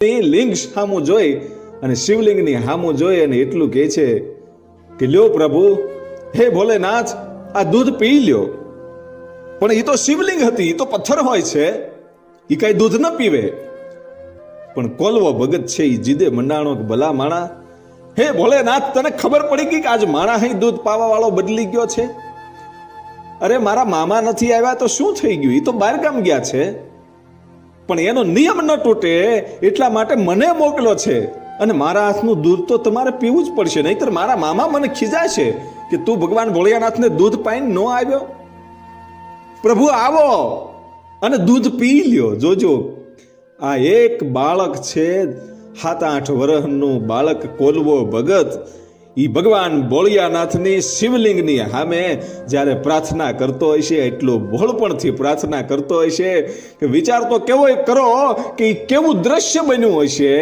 લિંગ સામું જોઈ અને શિવલિંગની સામું જોઈ અને એટલું કહે છે કે લ્યો પ્રભુ, હે ભોલેનાથ, આ દૂધ પી લ્યો. પણ એ તો શિવલિંગ હતી, એ તો પથ્થર હોય છે, એ કઈ દૂધ ન પીવે. પણ કોલવો ભગત છે એ જીદે મંડાણો કે ભલા માણા, હે ભોલેનાથ, તને ખબર પડી ગઈ કે આજ માણા અહીં દૂધ પાવા વાળો બદલી ગયો છે? અરે મારા મામા નથી આવ્યા તો શું થઈ ગયું? એ તો બહારગામ ગયા છે, પણ એનો નિયમ ન તૂટે એટલા માટે મને મોકલ્યો છે. અને મારા હાથનું દૂધ તો તમારે પીવું જ પડશે, નહીતર મારા મામા મને ખીજાશે કે તું ભગવાન ભોળિયાનાથને દૂધ પાઈને ન આવ્યો. પ્રભુ આવો અને દૂધ પી લ્યો. જોજો, આ એક બાળક છે, 7-8 વર્ષનું બાળક કોલવો ભગત, ઈ ભગવાન ભોળિયાનાથની શિવલિંગની સામે જ્યારે પ્રાર્થના કરતો હશે, એટલું ભોળપણથી પ્રાર્થના કરતો હશે કે વિચાર તો કેવો કરો કે કેવું દ્રશ્ય બન્યું હશે.